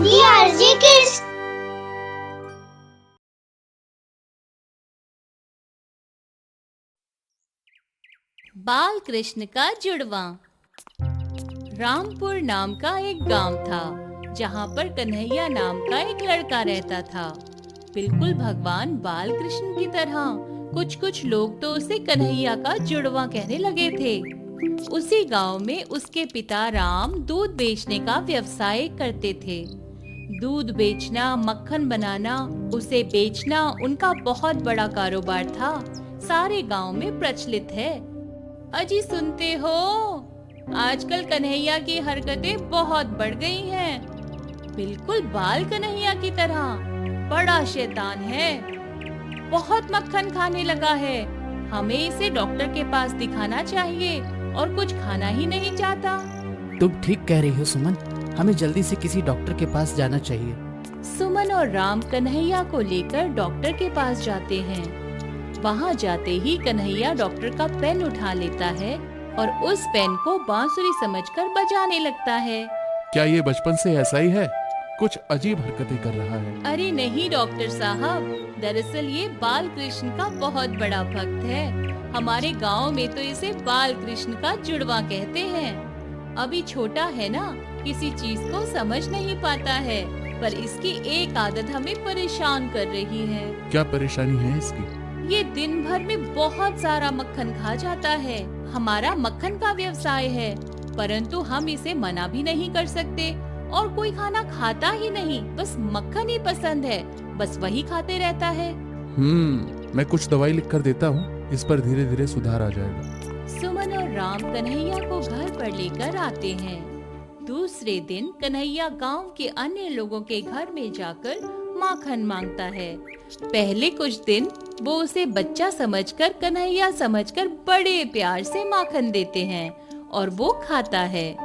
DRG Kids। बाल कृष्ण का जुड़वा। रामपुर नाम का एक गांव था, जहां पर कन्हैया नाम का एक लड़का रहता था। बिल्कुल भगवान बाल कृष्ण की तरह। कुछ लोग तो उसे कन्हैया का जुड़वा कहने लगे थे। उसी गांव में उसके पिता राम दूध बेचने का व्यवसाय करते थे। दूध बेचना, मक्खन बनाना, उसे बेचना उनका बहुत बड़ा कारोबार था। सारे गांव में प्रचलित है। अजी सुनते हो, आजकल कन्हैया की हरकतें बहुत बढ़ गई हैं। बिल्कुल बाल कन्हैया की तरह। बड़ा शैतान है, बहुत मक्खन खाने लगा है। हमें इसे डॉक्टर के पास दिखाना चाहिए और कुछ खाना ही नहीं चाहता। तुम ठीक कह रही हो सुमन, हमें जल्दी से किसी डॉक्टर के पास जाना चाहिए। सुमन और राम कन्हैया को लेकर डॉक्टर के पास जाते हैं। वहाँ जाते ही कन्हैया डॉक्टर का पेन उठा लेता है और उस पेन को बांसुरी समझकर बजाने लगता है। क्या ये बचपन से ऐसा ही है? कुछ अजीब हरकतें कर रहा है। अरे नहीं डॉक्टर साहब, दरअसल ये बाल कृष्ण का बहुत बड़ा भक्त है। हमारे गांव में तो इसे बाल कृष्ण का जुड़वा कहते हैं। अभी छोटा है ना, किसी चीज को समझ नहीं पाता है, पर इसकी एक आदत हमें परेशान कर रही है। क्या परेशानी है इसकी? ये दिन भर में बहुत सारा मक्खन खा जाता है। हमारा मक्खन का व्यवसाय है, परंतु हम इसे मना भी नहीं कर सकते और कोई खाना खाता ही नहीं, बस मक्खन ही पसंद है, बस वही खाते रहता है। मैं कुछ दवाई लिख कर देता हूँ, इस पर धीरे धीरे सुधार आ जाएगा। सुमन और राम कन्हैया को घर पर लेकर आते हैं। दूसरे दिन कन्हैया गांव के अन्य लोगों के घर में जाकर माखन मांगता है। पहले कुछ दिन वो उसे बच्चा समझकर, कन्हैया समझकर बड़े प्यार से माखन देते हैं और वो खाता है।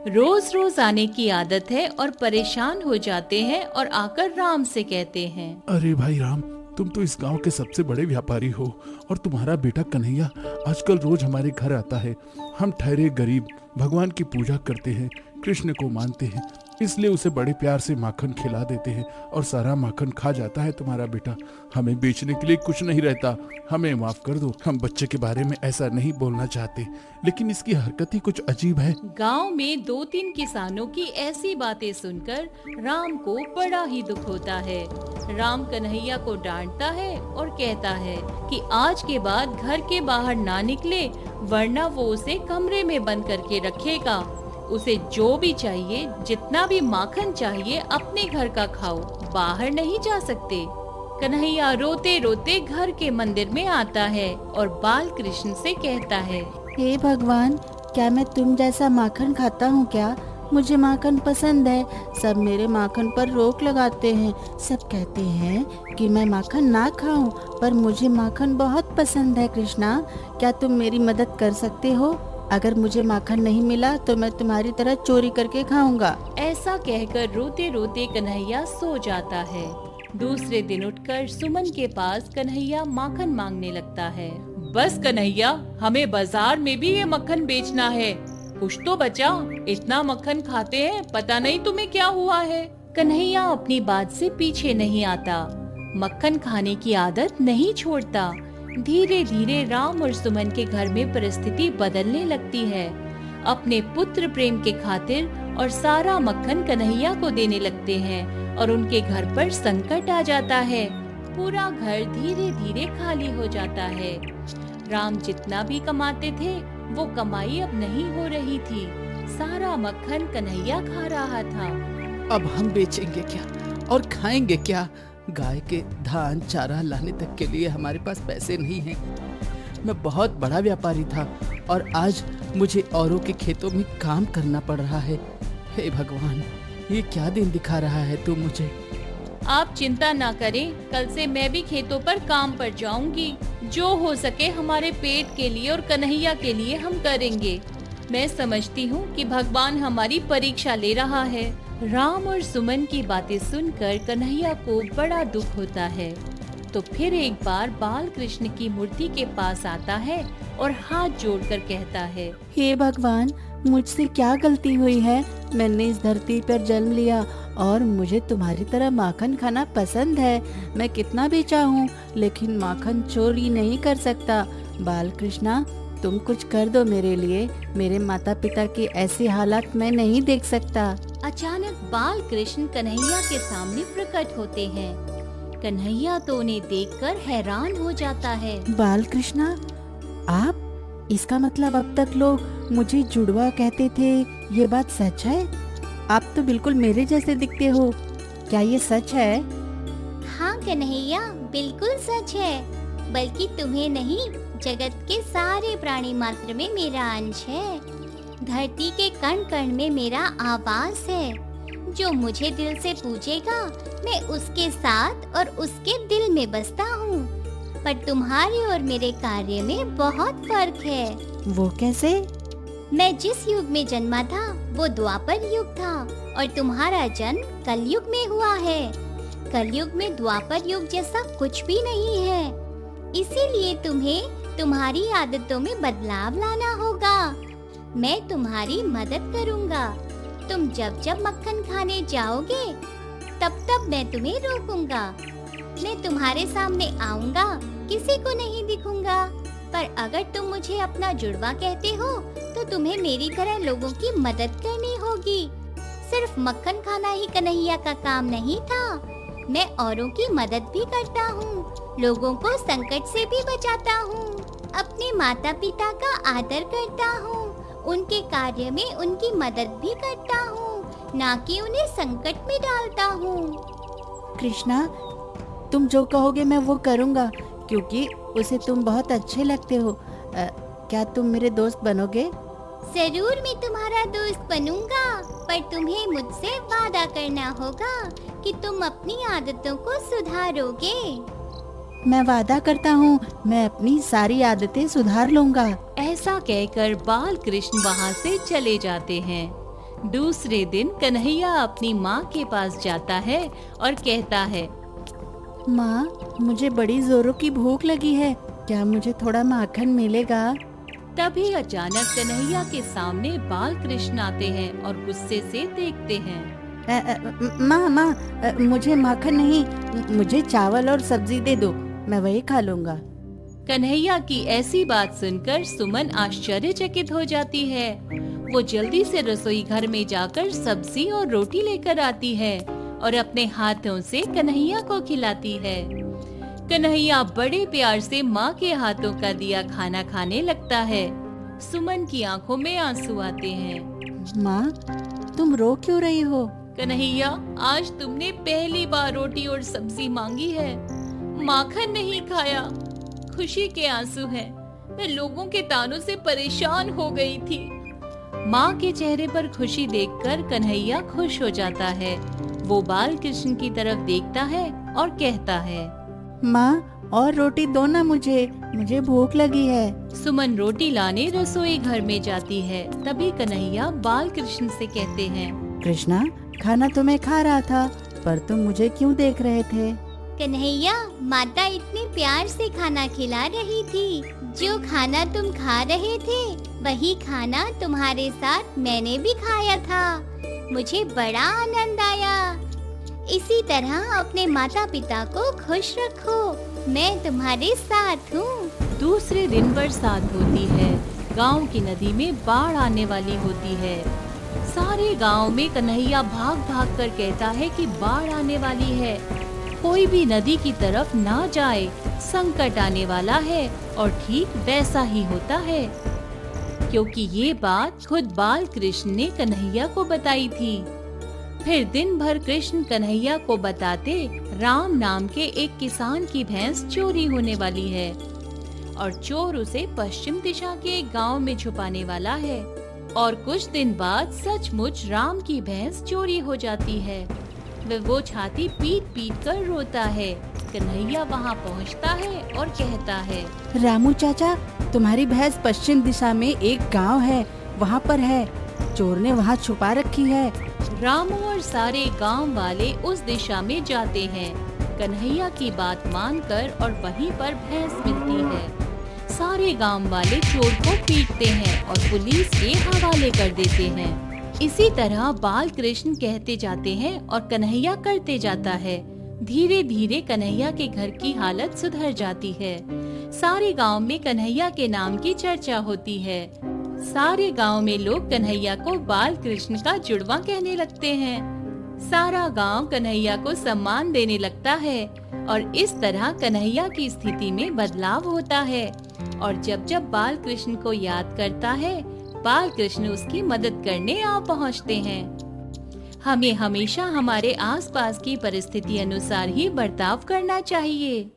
रोज रोज आने की आदत है और परेशान हो जाते हैं और आकर राम से कहते हैं, अरे भाई राम, तुम तो इस गांव के सबसे बड़े व्यापारी हो और तुम्हारा बेटा कन्हैया आजकल रोज हमारे घर आता है। हम ठहरे गरीब भगवान की पूजा करते हैं, कृष्ण को मानते हैं, इसलिए उसे बड़े प्यार से माखन खिला देते हैं और सारा माखन खा जाता है तुम्हारा बेटा। हमें बेचने के लिए कुछ नहीं रहता, हमें माफ कर दो। हम बच्चे के बारे में ऐसा नहीं बोलना चाहते, लेकिन इसकी हरकत ही कुछ अजीब है। गांव में 2-3 किसानों की ऐसी बातें सुनकर राम को बड़ा ही दुख होता है। राम कन्हैया को डांटता है और कहता है कि आज के बाद घर के बाहर ना निकले, वरना वो उसे कमरे में बंद करके रखेगा। उसे जो भी चाहिए, जितना भी माखन चाहिए, अपने घर का खाओ, बाहर नहीं जा सकते। कन्हैया रोते रोते घर के मंदिर में आता है और बाल कृष्ण से कहता है, हे भगवान, क्या मैं तुम जैसा माखन खाता हूँ क्या? मुझे माखन पसंद है। सब मेरे माखन पर रोक लगाते हैं। सब कहते हैं कि मैं माखन ना खाऊं, पर मुझे माखन बहुत पसंद है। कृष्णा, क्या तुम मेरी मदद कर सकते हो? अगर मुझे माखन नहीं मिला तो मैं तुम्हारी तरह चोरी करके खाऊंगा। ऐसा कहकर रोते रोते कन्हैया सो जाता है। दूसरे दिन उठकर सुमन के पास कन्हैया माखन मांगने लगता है। बस कन्हैया, हमें बाजार में भी ये मक्खन बेचना है, कुछ तो बचा। इतना मक्खन खाते हैं, पता नहीं तुम्हें क्या हुआ है। कन्हैया अपनी बात से पीछे नहीं आता, मक्खन खाने की आदत नहीं छोड़ता। धीरे धीरे राम और सुमन के घर में परिस्थिति बदलने लगती है। अपने पुत्र प्रेम के खातिर और सारा मक्खन कन्हैया को देने लगते हैं और उनके घर पर संकट आ जाता है। पूरा घर धीरे धीरे खाली हो जाता है। राम जितना भी कमाते थे, वो कमाई अब नहीं हो रही थी। सारा मक्खन कन्हैया खा रहा था। अब हम बेचेंगे क्या और खाएंगे क्या? गाय के धान चारा लाने तक के लिए हमारे पास पैसे नहीं हैं। मैं बहुत बड़ा व्यापारी था और आज मुझे औरों के खेतों में काम करना पड़ रहा है। हे भगवान, ये क्या दिन दिखा रहा है तू मुझे? आप चिंता ना करें, कल से मैं भी खेतों पर काम पर जाऊंगी। जो हो सके हमारे पेट के लिए और कन्हैया के लिए हम करेंगे। मैं समझती हूँ कि भगवान हमारी परीक्षा ले रहा है। राम और सुमन की बातें सुनकर कन्हैया को बड़ा दुख होता है, तो फिर एक बार बाल कृष्ण की मूर्ति के पास आता है और हाथ जोड़कर कहता है, हे भगवान, मुझसे क्या गलती हुई है? मैंने इस धरती पर जन्म लिया और मुझे तुम्हारी तरह माखन खाना पसंद है। मैं कितना भी चाहूँ लेकिन माखन चोरी नहीं कर सकता। बाल कृष्णा, तुम कुछ कर दो मेरे लिए। मेरे माता पिता की ऐसी हालत मैं नहीं देख सकता। अचानक बाल कृष्ण कन्हैया के सामने प्रकट होते हैं। कन्हैया तो उन्हें देखकर हैरान हो जाता है। बाल कृष्णा, आप? इसका मतलब अब तक लोग मुझे जुड़वा कहते थे, ये बात सच है? आप तो बिल्कुल मेरे जैसे दिखते हो, क्या ये सच है? हाँ कन्हैया, बिल्कुल सच है। बल्कि तुम्हें नहीं, जगत के सारे प्राणी मात्र में मेरा अंश है। धरती के कण कण में मेरा आवास है। जो मुझे दिल से पूजेगा, मैं उसके साथ और उसके दिल में बसता हूँ। पर तुम्हारे और मेरे कार्य में बहुत फर्क है। वो कैसे? मैं जिस युग में जन्मा था वो द्वापर युग था और तुम्हारा जन्म कलयुग में हुआ है। कलयुग में द्वापर युग जैसा कुछ भी नहीं है। इसीलिए तुम्हें तुम्हारी आदतों में बदलाव लाना होगा। मैं तुम्हारी मदद करूँगा। तुम जब जब मक्खन खाने जाओगे तब तब मैं तुम्हें रोकूंगा। मैं तुम्हारे सामने आऊंगा, किसी को नहीं दिखूंगा। पर अगर तुम मुझे अपना जुड़वा कहते हो तो तुम्हें मेरी तरह लोगों की मदद करनी होगी। सिर्फ मक्खन खाना ही कन्हैया का काम नहीं था। मैं औरों की मदद भी करता हूँ, लोगों को संकट से भी बचाता हूँ, अपने माता पिता का आदर करता हूँ, उनके कार्य में उनकी मदद भी करता हूँ, ना कि उन्हें संकट में डालता हूँ। कृष्णा, तुम जो कहोगे मैं वो करूँगा, क्योंकि उसे तुम बहुत अच्छे लगते हो। क्या तुम मेरे दोस्त बनोगे? जरूर मैं तुम्हारा दोस्त बनूंगा, पर तुम्हें मुझसे वादा करना होगा कि तुम अपनी आदतों को सुधारोगे। मैं वादा करता हूँ, मैं अपनी सारी आदतें सुधार लूंगा। ऐसा कहकर बाल कृष्ण वहाँ से चले जाते हैं। दूसरे दिन कन्हैया अपनी माँ के पास जाता है और कहता है, माँ, मुझे बड़ी जोरों की भूख लगी है, क्या मुझे थोड़ा माखन मिलेगा? तभी अचानक कन्हैया के सामने बाल कृष्ण आते हैं और गुस्से से देखते हैं। माँ, मुझे माखन नहीं, मुझे चावल और सब्जी दे दो, मैं वही खा लूंगा। कन्हैया की ऐसी बात सुनकर सुमन आश्चर्यचकित हो जाती है। वो जल्दी से रसोई घर में जाकर सब्जी और रोटी लेकर आती है और अपने हाथों से कन्हैया को खिलाती है। कन्हैया बड़े प्यार से माँ के हाथों का दिया खाना खाने लगता है। सुमन की आंखों में आंसू आते हैं। माँ, तुम रो क्यों रही हो? कन्हैया, आज तुमने पहली बार रोटी और सब्जी मांगी है, माखन नहीं खाया। खुशी के आंसू हैं। मैं लोगों के तानों से परेशान हो गई थी। माँ के चेहरे पर खुशी देखकर कन्हैया खुश हो जाता है। वो बाल कृष्ण की तरफ देखता है और कहता है, माँ, और रोटी दो ना मुझे भूख लगी है। सुमन रोटी लाने रसोई घर में जाती है। तभी कन्हैया बाल कृष्ण से कहते हैं, कृष्णा, खाना तो मैं खा रहा था, पर तुम मुझे क्यों देख रहे थे? कन्हैया, माता इतने प्यार से खाना खिला रही थी। जो खाना तुम खा रहे थे वही खाना तुम्हारे साथ मैंने भी खाया था। मुझे बड़ा आनंद आया। इसी तरह अपने माता पिता को खुश रखो। मैं तुम्हारे साथ हूँ। दूसरे दिन बरसात होती है। गांव की नदी में बाढ़ आने वाली होती है। सारे गांव में कन्हैया भाग भाग कर कहता है कि बाढ़ आने वाली है, कोई भी नदी की तरफ ना जाए, संकट आने वाला है। और ठीक वैसा ही होता है, क्योंकि ये बात खुद बाल कृष्ण ने कन्हैया को बताई थी। फिर दिन भर कृष्ण कन्हैया को बताते राम नाम के एक किसान की भैंस चोरी होने वाली है और चोर उसे पश्चिम दिशा के एक गांव में छुपाने वाला है। और कुछ दिन बाद सचमुच राम की भैंस चोरी हो जाती है। वो छाती पीट पीट कर रोता है। कन्हैया वहाँ पहुँचता है और कहता है, रामू चाचा, तुम्हारी भैंस पश्चिम दिशा में एक गांव है, वहाँ पर है। चोर ने वहाँ छुपा रखी है। रामू और सारे गांव वाले उस दिशा में जाते हैं। कन्हैया की बात मानकर और वहीं पर भैंस मिलती है। सारे गांव वाले चोर को पीटते हैं और पुलिस के हवाले कर देते हैं। इसी तरह बाल कृष्ण कहते जाते हैं और कन्हैया करते जाता है। धीरे धीरे कन्हैया के घर की हालत सुधर जाती है। सारे गांव में कन्हैया के नाम की चर्चा होती है। सारे गांव में लोग कन्हैया को बाल कृष्ण का जुड़वा कहने लगते हैं। सारा गांव कन्हैया को सम्मान देने लगता है और इस तरह कन्हैया की स्थिति में बदलाव होता है। और जब जब बाल कृष्ण को याद करता है, बाल कृष्ण उसकी मदद करने आ पहुंचते हैं। हमें हमेशा हमारे आसपास की परिस्थिति अनुसार ही बर्ताव करना चाहिए।